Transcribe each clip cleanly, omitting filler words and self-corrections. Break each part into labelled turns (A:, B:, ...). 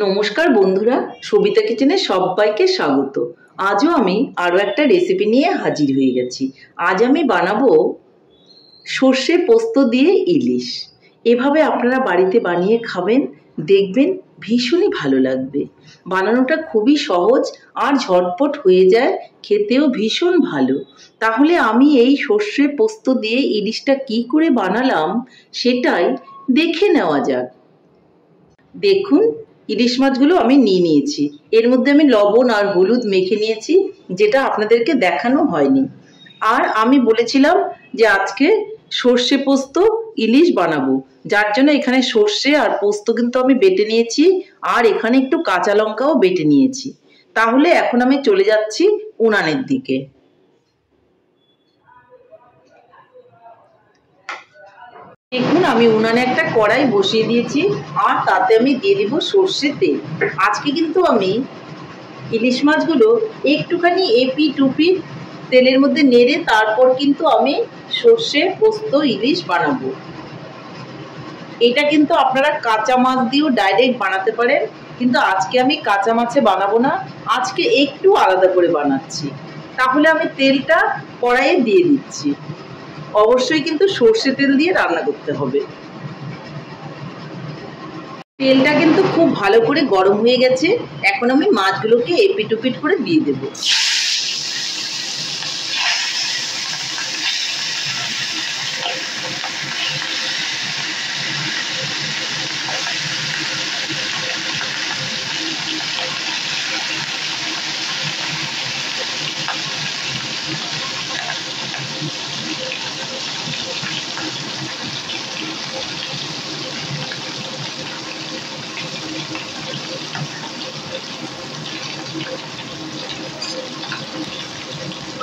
A: নমস্কার বন্ধুরা, সবিতা কিচেনে সবাইকে স্বাগত। আজও আমি আরও একটা রেসিপি নিয়ে হাজির হয়ে গেছি। আজ আমি বানাবো সর্ষে পোস্ত দিয়ে ইলিশ। এভাবে আপনারা বাড়িতে বানিয়ে খাবেন, দেখবেন ভীষণই ভালো লাগবে। বানানোটা খুবই সহজ আর ঝটপট হয়ে যায়, খেতেও ভীষণ ভালো। তাহলে আমি এই সর্ষে পোস্ত দিয়ে ইলিশটা কি করে বানালাম সেটাই দেখে নেওয়া যাক। দেখুন, ইলিশ মাছগুলো আমি নিয়ে নিয়েছি। এর মধ্যে আমি লবণ আর হলুদ মেখে নিয়েছি, যেটা আপনাদেরকে দেখানো হয়নি। আর আমি বলেছিলাম যে আজকে সর্ষে পোস্ত ইলিশ বানাবো, যার জন্য এখানে সর্ষে আর পোস্ত কিন্তু আমি বেটে নিয়েছি, আর এখানে একটু কাঁচা লঙ্কাও বেটে নিয়েছি। তাহলে এখন আমি চলে যাচ্ছি উনানের দিকে। দেখুন, আমি উনানে একটা কড়াই বসিয়ে দিয়েছি, আর তাতে আমি দিয়ে দিব সর্ষের তেল। আজকে কিন্তু আমি ইলিশ মাছগুলো একটুখানি এপিট ওপিট তেলের মধ্যে নেড়ে তারপর কিন্তু আমি সর্ষে পোস্ত ইলিশ বানাবো। এটা কিন্তু আপনারা কাঁচা মাছ দিয়েও ডাইরেক্ট বানাতে পারেন, কিন্তু আজকে আমি কাঁচা মাছে বানাবো না, আজকে একটু আলাদা করে বানাচ্ছি। তাহলে আমি তেলটা কড়াইয়ে দিয়ে দিচ্ছি। অবশ্যই কিন্তু সর্ষে তেল দিয়ে রান্না করতে হবে। তেলটা কিন্তু খুব ভালো করে গরম হয়ে গেছে। এখন আমি মাছগুলোকে এপিট ওপিট করে দিয়ে দেব।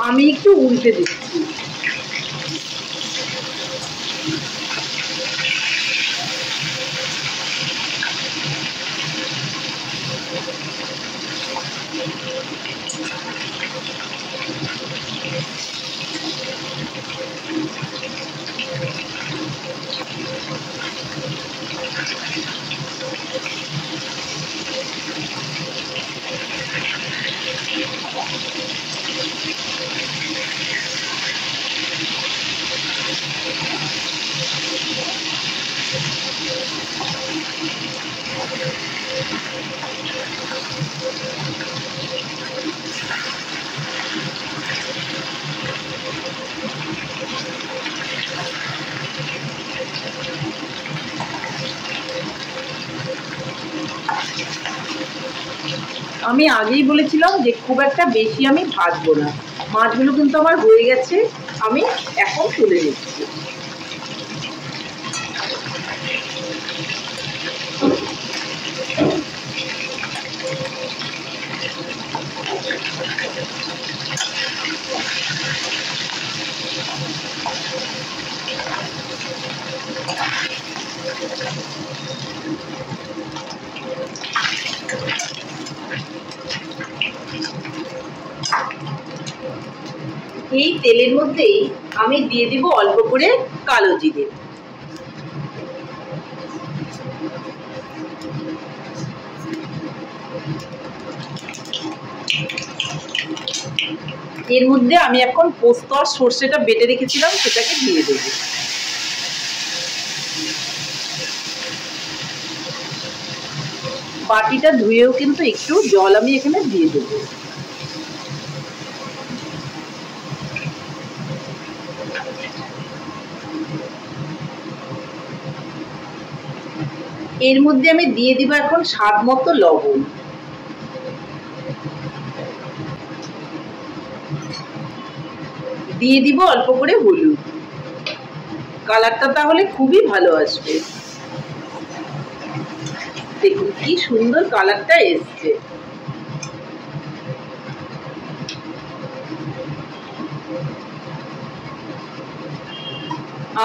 A: আমি একটু উল্টে দিচ্ছি। আমি আগেই বলেছিলাম যে খুব একটা বেশি আমি ভাজবো না। মাছগুলো কিন্তু আমার হয়ে গেছে, আমি এখন তুলে নিচ্ছি। এই তেলের মধ্যেই আমি দিয়ে দিব অল্প করে কালো জিরে। এর মধ্যে আমি এখন পোস্ত আর সর্ষেটা বেটে রেখেছিলাম, সেটাকে দিয়ে দেব। বাটিটা ধুয়েও কিন্তু একটু জল আমি এখানে দিয়ে দেব। এর মধ্যে আমি দিয়ে দিব এখন স্বাদ মতো লবণ। দিয়ে দিব অল্প করে হলুদ। কালারটা তাহলে খুবই ভালো আসবে। দেখুন কি সুন্দর কালারটা এসছে।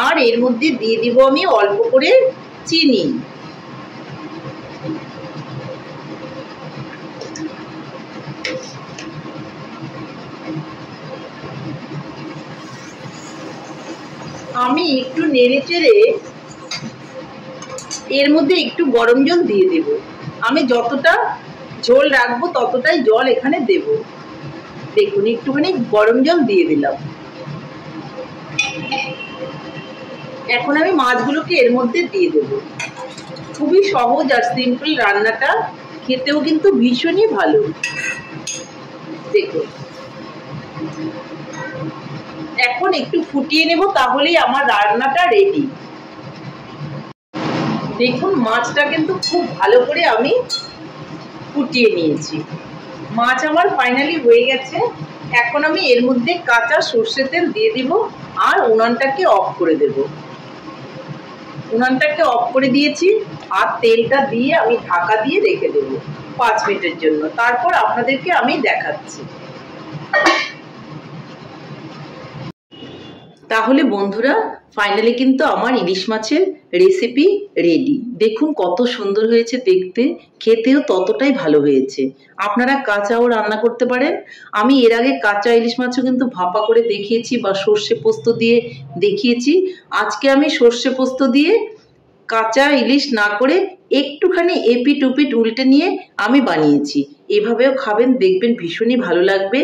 A: আর এর মধ্যে দিয়ে দিব আমি অল্প করে চিনি। আমি একটু নেড়ে চেড়ে এর মধ্যে একটু গরম জল দিয়ে দেব। আমি যতটা ঝোল রাখবো ততটাই জল এখানে দেব। দেখুন একটুখানি গরম জল দিয়ে দিলাম। এখন আমি মাছগুলোকে এর মধ্যে দিয়ে দেব। খুবই সহজ আর সিম্পল রান্নাটা, খেতেও কিন্তু ভীষণই ভালো। দেখুন এখন একটু ফুটিয়ে নেব, তাহলেই আমার রান্নাটা রেডি। দেখুন মাছটা কিন্তু খুব ভালো করে আমি ফুটিয়ে নিয়েছি। মাছ আমার ফাইনালি হয়ে গেছে। এখন আমি এর মধ্যে কাঁচা সর্ষের তেল দিয়ে দিব আর উনানটাকে অফ করে দেব। উনানটাকে অফ করে দিয়েছি আর তেলটা দিয়ে আমি ঢাকা দিয়ে রেখে দেব 5 মিনিটের জন্য। তারপর আপনাদেরকে আমি দেখাচ্ছি। তাহলে বন্ধুরা ফাইনালি কিন্তু আমার ইলিশ মাছের রেসিপি রেডি। দেখুন কত সুন্দর হয়েছে দেখতে, খেতেও ততটাই ভালো হয়েছে। আপনারা কাঁচাও রান্না করতে পারেন। আমি এর আগে কাঁচা ইলিশ মাছও কিন্তু ভাপা করে দেখিয়েছি বা সর্ষে পোস্ত দিয়ে দেখিয়েছি। আজকে আমি সর্ষে পোস্ত দিয়ে কাঁচা ইলিশ না করে একটুখানি এপিট উপিট উল্টে নিয়ে আমি বানিয়েছি। এভাবেও খাবেন, দেখবেন ভীষণই ভালো লাগবে।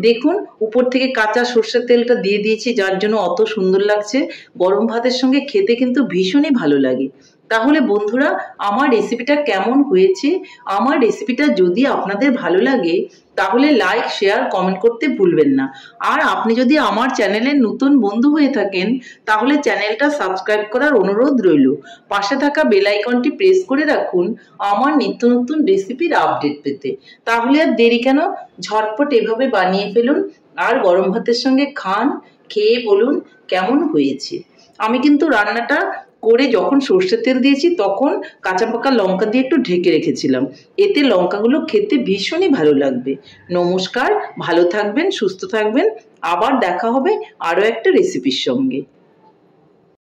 A: দেখুন উপর থেকে কাঁচা সর্ষের তেলটা দিয়ে দিয়েছি, যার জন্য অত সুন্দর লাগছে। গরম ভাতের সঙ্গে খেতে কিন্তু ভীষণই ভালো লাগে। তাহলে বন্ধুরা আমার রেসিপিটা কেমন হয়েছে? আমার রেসিপিটা যদি আপনাদের ভালো লাগে তাহলে লাইক শেয়ার কমেন্ট করতে ভুলবেন না। আর আপনি যদি আমার চ্যানেলের নতুন বন্ধু হয়ে থাকেন তাহলে চ্যানেলটা সাবস্ক্রাইব করার অনুরোধ রইল। পাশে থাকা বেল আইকনটি প্রেস করে রাখুন আমার নিত্য নতুন রেসিপির আপডেট পেতে। তাহলে আর দেরি কেন, ঝটপট এভাবে বানিয়ে ফেলুন আর গরম ভাতের সঙ্গে খান। খেয়ে বলুন কেমন হয়েছে। আমি কিন্তু রান্নাটা করে যখন সর্ষের তেল দিয়েছি তখন কাঁচা পাকা লঙ্কা দিয়ে একটু ঢেকে রেখেছিলাম। এতে লঙ্কাগুলো খেতে ভীষণই ভালো লাগবে। নমস্কার, ভালো থাকবেন, সুস্থ থাকবেন। আবার দেখা হবে আরও একটা রেসিপির সঙ্গে।